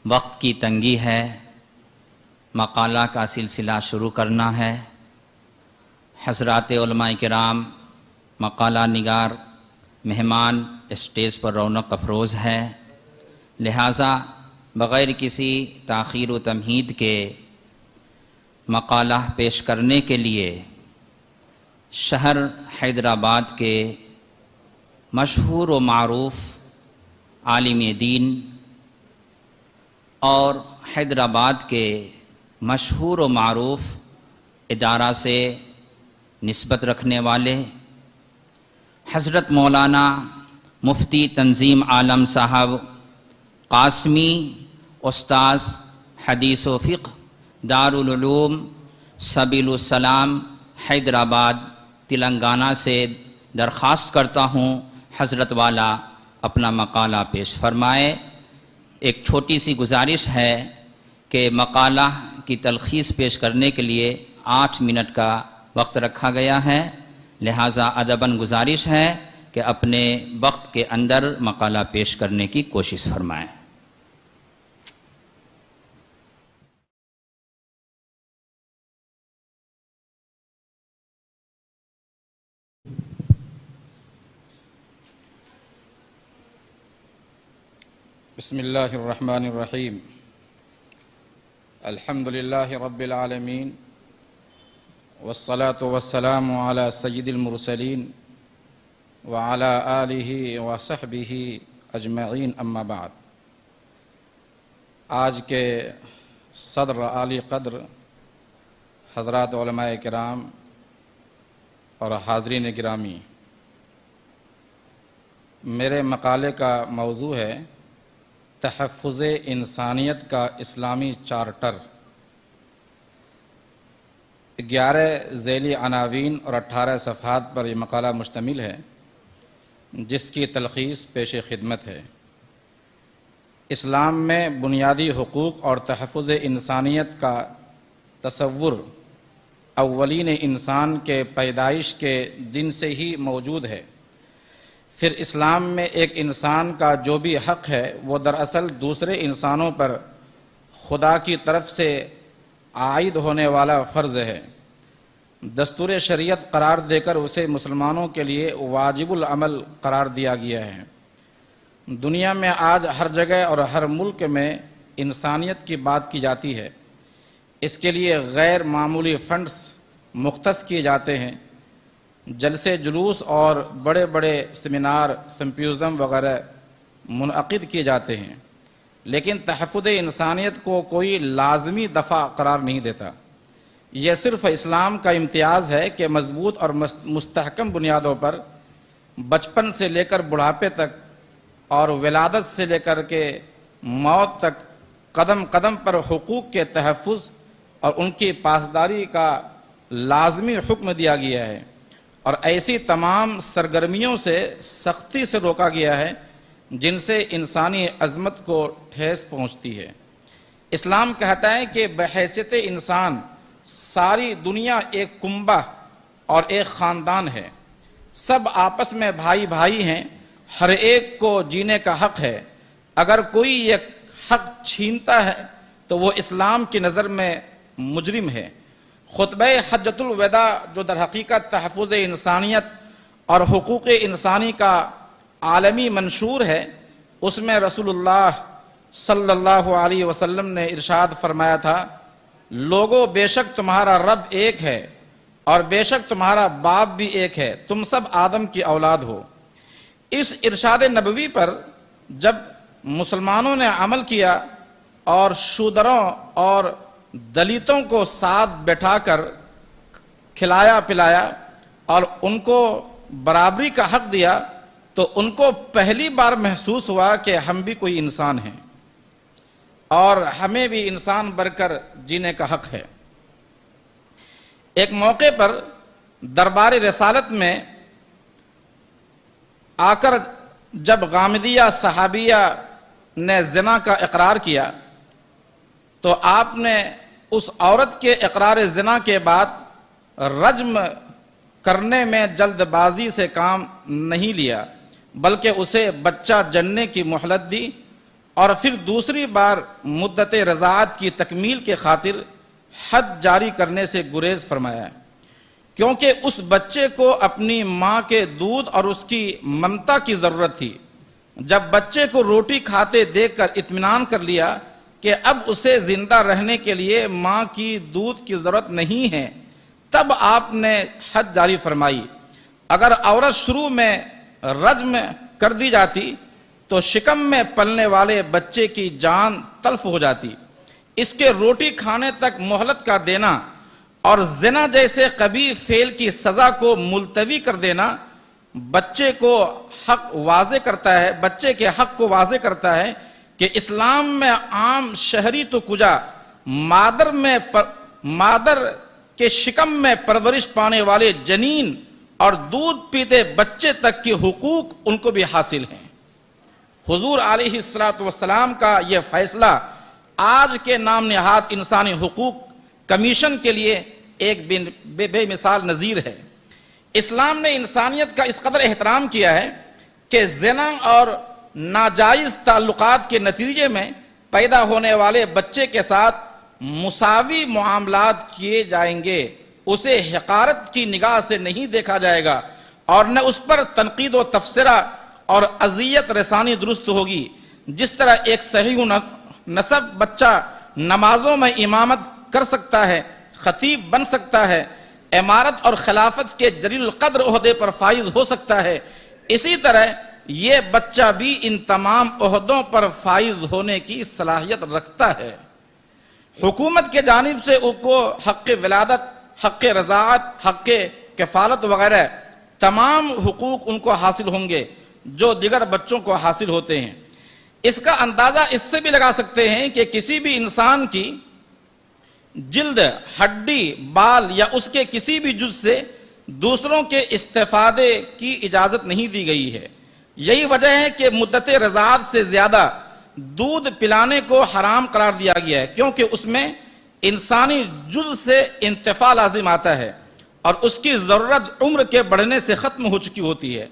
وقت کی تنگی ہے، مقالہ کا سلسلہ شروع کرنا ہے۔ حضرات علماء کرام، مقالہ نگار، مہمان اسٹیج پر رونق افروز ہے، لہٰذا بغیر کسی تاخیر و تمہید کے مقالہ پیش کرنے کے لیے شہر حیدرآباد کے مشہور و معروف عالم دین اور حیدرآباد کے مشہور و معروف ادارہ سے نسبت رکھنے والے حضرت مولانا مفتی تنظیم عالم صاحب قاسمی، استاذ حدیث و فقہ، دارالعلوم سبیل السلام حیدرآباد تلنگانہ سے درخواست کرتا ہوں حضرت والا اپنا مقالہ پیش فرمائے۔ ایک چھوٹی سی گزارش ہے کہ مقالہ کی تلخیص پیش کرنے کے لیے 8 منٹ کا وقت رکھا گیا ہے، لہٰذا ادباً گزارش ہے کہ اپنے وقت کے اندر مقالہ پیش کرنے کی کوشش فرمائیں۔ بسم اللہ الرحمن الرحیم، الحمد للہ رب العالمین، والصلاة والسلام علی سید المرسلین وعلی آلہ وصحبہ اجمعین، اما بعد۔ آج کے صدر عالی قدر حضرات علماء کرام اور حاضرین گرامی، میرے مقالے کا موضوع ہے تحفظ انسانیت کا اسلامی چارٹر۔ 11 ذیلی عناوین اور 18 صفحات پر یہ مقالہ مشتمل ہے، جس کی تلخیص پیش خدمت ہے۔ اسلام میں بنیادی حقوق اور تحفظ انسانیت کا تصور اولین انسان کے پیدائش کے دن سے ہی موجود ہے۔ پھر اسلام میں ایک انسان کا جو بھی حق ہے وہ دراصل دوسرے انسانوں پر خدا کی طرف سے عائد ہونے والا فرض ہے، دستور شریعت قرار دے کر اسے مسلمانوں کے لیے واجب العمل قرار دیا گیا ہے۔ دنیا میں آج ہر جگہ اور ہر ملک میں انسانیت کی بات کی جاتی ہے، اس کے لیے غیر معمولی فنڈز مختص کیے جاتے ہیں، جلسے جلوس اور بڑے بڑے سیمینار، سمپوزیم وغیرہ منعقد کیے جاتے ہیں، لیکن تحفظ انسانیت کو کوئی لازمی دفعہ قرار نہیں دیتا۔ یہ صرف اسلام کا امتیاز ہے کہ مضبوط اور مستحکم بنیادوں پر بچپن سے لے کر بڑھاپے تک اور ولادت سے لے کر کے موت تک قدم قدم پر حقوق کے تحفظ اور ان کی پاسداری کا لازمی حکم دیا گیا ہے، اور ایسی تمام سرگرمیوں سے سختی سے روکا گیا ہے جن سے انسانی عظمت کو ٹھیس پہنچتی ہے۔ اسلام کہتا ہے کہ بحیثیت انسان ساری دنیا ایک کنبہ اور ایک خاندان ہے، سب آپس میں بھائی بھائی ہیں، ہر ایک کو جینے کا حق ہے۔ اگر کوئی یہ حق چھینتا ہے تو وہ اسلام کی نظر میں مجرم ہے۔ خطبہ حجۃ الوداع جو در حقیقت تحفظ انسانیت اور حقوق انسانی کا عالمی منشور ہے، اس میں رسول اللہ صلی اللہ علیہ وسلم نے ارشاد فرمایا تھا، لوگو بے شک تمہارا رب ایک ہے اور بے شک تمہارا باپ بھی ایک ہے، تم سب آدم کی اولاد ہو۔ اس ارشاد نبوی پر جب مسلمانوں نے عمل کیا اور شودروں اور دلیتوں کو ساتھ بٹھا کر کھلایا پلایا اور ان کو برابری کا حق دیا، تو ان کو پہلی بار محسوس ہوا کہ ہم بھی کوئی انسان ہیں اور ہمیں بھی انسان بن کر جینے کا حق ہے۔ ایک موقع پر دربار رسالت میں آ کر جب غامدیہ صحابیہ نے زنا کا اقرار کیا تو آپ نے اس عورت کے اقرار زنا کے بعد رجم کرنے میں جلد بازی سے کام نہیں لیا، بلکہ اسے بچہ جننے کی مہلت دی اور پھر دوسری بار مدت رضاعت کی تکمیل کے خاطر حد جاری کرنے سے گریز فرمایا ہے، کیونکہ اس بچے کو اپنی ماں کے دودھ اور اس کی ممتا کی ضرورت تھی۔ جب بچے کو روٹی کھاتے دیکھ کر اطمینان کر لیا کہ اب اسے زندہ رہنے کے لیے ماں کی دودھ کی ضرورت نہیں ہے، تب آپ نے حد جاری فرمائی۔ اگر عورت شروع میں رجم کر دی جاتی تو شکم میں پلنے والے بچے کی جان تلف ہو جاتی۔ اس کے روٹی کھانے تک مہلت کا دینا اور زنا جیسے قبیح فعل کی سزا کو ملتوی کر دینا بچے کے حق کو واضح کرتا ہے کہ اسلام میں عام شہری تو کجا مادر کے شکم میں پرورش پانے والے جنین اور دودھ پیتے بچے تک کے حقوق ان کو بھی حاصل ہیں۔ حضور علیہ السلام کا یہ فیصلہ آج کے نام نہاد انسانی حقوق کمیشن کے لیے ایک بے مثال نظیر ہے۔ اسلام نے انسانیت کا اس قدر احترام کیا ہے کہ زنا اور ناجائز تعلقات کے نتیجے میں پیدا ہونے والے بچے کے ساتھ مساوی معاملات کیے جائیں گے، اسے حقارت کی نگاہ سے نہیں دیکھا جائے گا اور نہ اس پر تنقید و تبصرہ اور اذیت رسانی درست ہوگی۔ جس طرح ایک صحیح نسب بچہ نمازوں میں امامت کر سکتا ہے، خطیب بن سکتا ہے، امارت اور خلافت کے جلیل القدر عہدے پر فائز ہو سکتا ہے، اسی طرح یہ بچہ بھی ان تمام عہدوں پر فائز ہونے کی صلاحیت رکھتا ہے۔ حکومت کے جانب سے ان کو حق ولادت، حق رضاعت، حق کفالت وغیرہ تمام حقوق ان کو حاصل ہوں گے جو دیگر بچوں کو حاصل ہوتے ہیں۔ اس کا اندازہ اس سے بھی لگا سکتے ہیں کہ کسی بھی انسان کی جلد، ہڈی، بال یا اس کے کسی بھی جز سے دوسروں کے استفادے کی اجازت نہیں دی گئی ہے۔ یہی وجہ ہے کہ مدت رضاعت سے زیادہ دودھ پلانے کو حرام قرار دیا گیا ہے، کیونکہ اس میں انسانی جز سے انتفاع لازم آتا ہے اور اس کی ضرورت عمر کے بڑھنے سے ختم ہو چکی ہوتی ہے،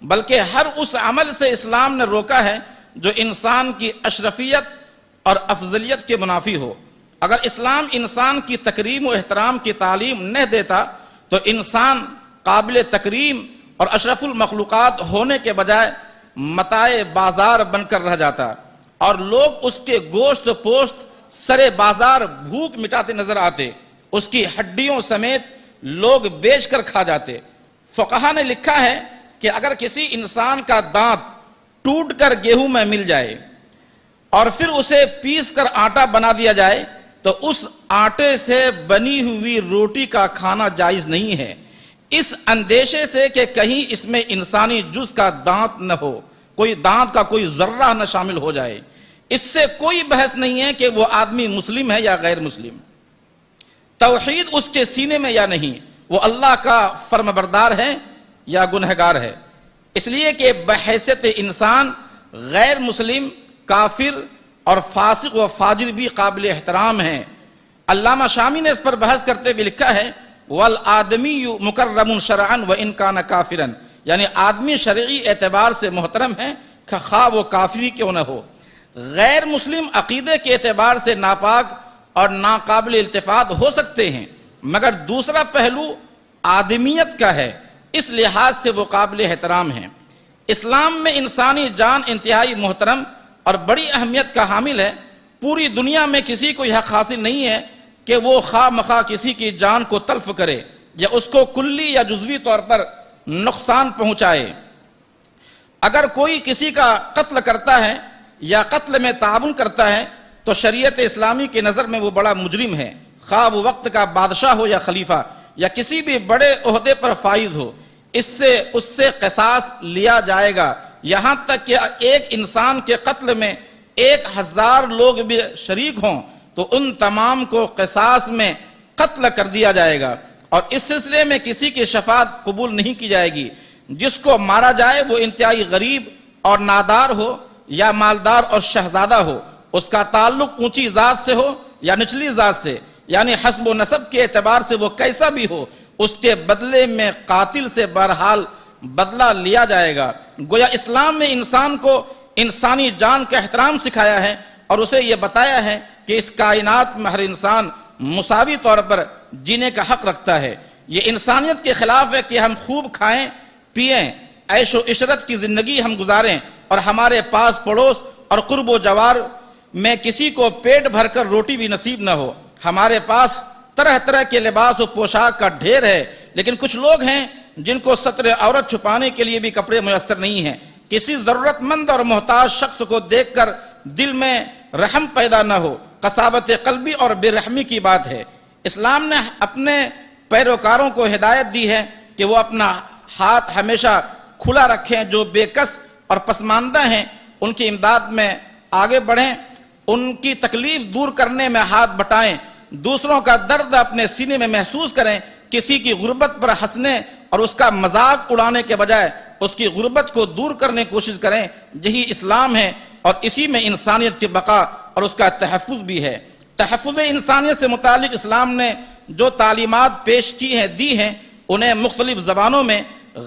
بلکہ ہر اس عمل سے اسلام نے روکا ہے جو انسان کی اشرفیت اور افضلیت کے منافی ہو۔ اگر اسلام انسان کی تکریم و احترام کی تعلیم نہ دیتا تو انسان قابل تکریم اور اشرف المخلوقات ہونے کے بجائے متاع بازار بن کر رہ جاتا اور لوگ اس کے گوشت پوشت سرے بازار بھوک مٹاتے نظر آتے، اس کی ہڈیوں سمیت لوگ بیچ کر کھا جاتے۔ فقہا نے لکھا ہے کہ اگر کسی انسان کا دانت ٹوٹ کر گیہوں میں مل جائے اور پھر اسے پیس کر آٹا بنا دیا جائے تو اس آٹے سے بنی ہوئی روٹی کا کھانا جائز نہیں ہے، اس اندیشے سے کہ کہیں اس میں انسانی جز کا دانت نہ ہو، کوئی دانت کا کوئی ذرہ نہ شامل ہو جائے۔ اس سے کوئی بحث نہیں ہے کہ وہ آدمی مسلم ہے یا غیر مسلم، توحید اس کے سینے میں یا نہیں، وہ اللہ کا فرمانبردار ہے یا گنہگار ہے۔ اس لیے کہ بحیثیت انسان غیر مسلم، کافر اور فاسق و فاجر بھی قابل احترام ہیں۔ علامہ شامی نے اس پر بحث کرتے ہوئے لکھا ہے وَالْآدَمِيُّ مُكَرَّمٌ شَرْعًا وَإِنْ كَانَ كَافِرًا، یعنی آدمی شرعی اعتبار سے محترم ہے خواہ وہ کافری کیوں نہ ہو۔ غیر مسلم عقیدے کے اعتبار سے ناپاک اور ناقابل التفات ہو سکتے ہیں، مگر دوسرا پہلو آدمیت کا ہے، اس لحاظ سے وہ قابل احترام ہیں۔ اسلام میں انسانی جان انتہائی محترم اور بڑی اہمیت کا حامل ہے۔ پوری دنیا میں کسی کو یہ حق حاصل نہیں ہے کہ وہ خواہ مخواہ کسی کی جان کو تلف کرے یا اس کو کلی یا جزوی طور پر نقصان پہنچائے۔ اگر کوئی کسی کا قتل کرتا ہے یا قتل میں تعاون کرتا ہے تو شریعت اسلامی کی نظر میں وہ بڑا مجرم ہے، خواہ وہ وقت کا بادشاہ ہو یا خلیفہ یا کسی بھی بڑے عہدے پر فائز ہو، اس سے قصاص لیا جائے گا، یہاں تک کہ ایک انسان کے قتل میں 1000 لوگ بھی شریک ہوں تو ان تمام کو قصاص میں قتل کر دیا جائے گا، اور اس سلسلے میں کسی کی شفاعت قبول نہیں کی جائے گی۔ جس کو مارا جائے وہ انتہائی غریب اور نادار ہو یا مالدار اور شہزادہ ہو، اس کا تعلق اونچی ذات سے ہو یا نچلی ذات سے، یعنی حسب و نسب کے اعتبار سے وہ کیسا بھی ہو، اس کے بدلے میں قاتل سے بہرحال بدلہ لیا جائے گا۔ گویا اسلام میں انسان کو انسانی جان کا احترام سکھایا ہے اور اسے یہ بتایا ہے کہ اس کائنات میں ہر انسان مساوی طور پر جینے کا حق رکھتا ہے۔ یہ انسانیت کے خلاف ہے کہ ہم خوب کھائیں پئیں، عیش و عشرت کی زندگی ہم گزاریں اور ہمارے پاس پڑوس اور قرب و جوار میں کسی کو پیٹ بھر کر روٹی بھی نصیب نہ ہو۔ ہمارے پاس طرح طرح کے لباس و پوشاک کا ڈھیر ہے، لیکن کچھ لوگ ہیں جن کو ستر عورت چھپانے کے لیے بھی کپڑے میسر نہیں ہیں۔ کسی ضرورت مند اور محتاج شخص کو دیکھ کر دل میں رحم پیدا نہ ہو، قساوت قلبی اور بے رحمی کی بات ہے۔ اسلام نے اپنے پیروکاروں کو ہدایت دی ہے کہ وہ اپنا ہاتھ ہمیشہ کھلا رکھیں، جو بے کس اور پسماندہ ہیں ان کی امداد میں آگے بڑھیں، ان کی تکلیف دور کرنے میں ہاتھ بٹائیں، دوسروں کا درد اپنے سینے میں محسوس کریں، کسی کی غربت پر ہنسنے اور اس کا مذاق اڑانے کے بجائے اس کی غربت کو دور کرنے کی کوشش کریں۔ یہی اسلام ہے اور اسی میں انسانیت کی بقا اور اس کا تحفظ بھی ہے۔ تحفظ انسانیت سے متعلق اسلام نے جو تعلیمات پیش کی ہیں دی ہیں، انہیں مختلف زبانوں میں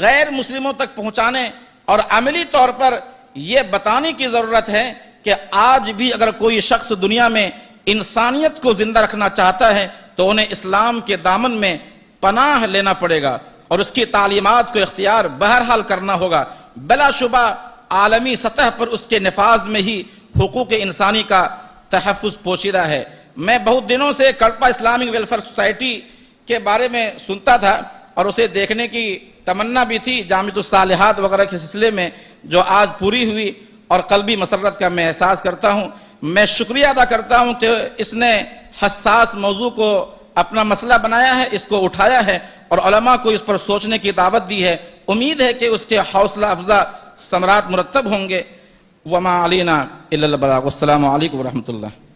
غیر مسلموں تک پہنچانے اور عملی طور پر یہ بتانے کی ضرورت ہے کہ آج بھی اگر کوئی شخص دنیا میں انسانیت کو زندہ رکھنا چاہتا ہے تو انہیں اسلام کے دامن میں پناہ لینا پڑے گا اور اس کی تعلیمات کو اختیار بہرحال کرنا ہوگا۔ بلا شبہ عالمی سطح پر اس کے نفاذ میں ہی حقوق انسانی کا تحفظ پوشیدہ ہے۔ میں بہت دنوں سے کڑپا اسلامک ویلفیئر سوسائٹی کے بارے میں سنتا تھا اور اسے دیکھنے کی تمنا بھی تھی جامعۃ الصالحات وغیرہ کے سلسلے میں، جو آج پوری ہوئی اور قلبی مسرت کا میں احساس کرتا ہوں۔ میں شکریہ ادا کرتا ہوں کہ اس نے حساس موضوع کو اپنا مسئلہ بنایا ہے، اس کو اٹھایا ہے اور علماء کو اس پر سوچنے کی دعوت دی ہے۔ امید ہے کہ اس کے حوصلہ افزا ثمرات مرتب ہوں گے۔ وما علینا الا البلاغ۔ السلام علیکم ورحمۃ اللہ۔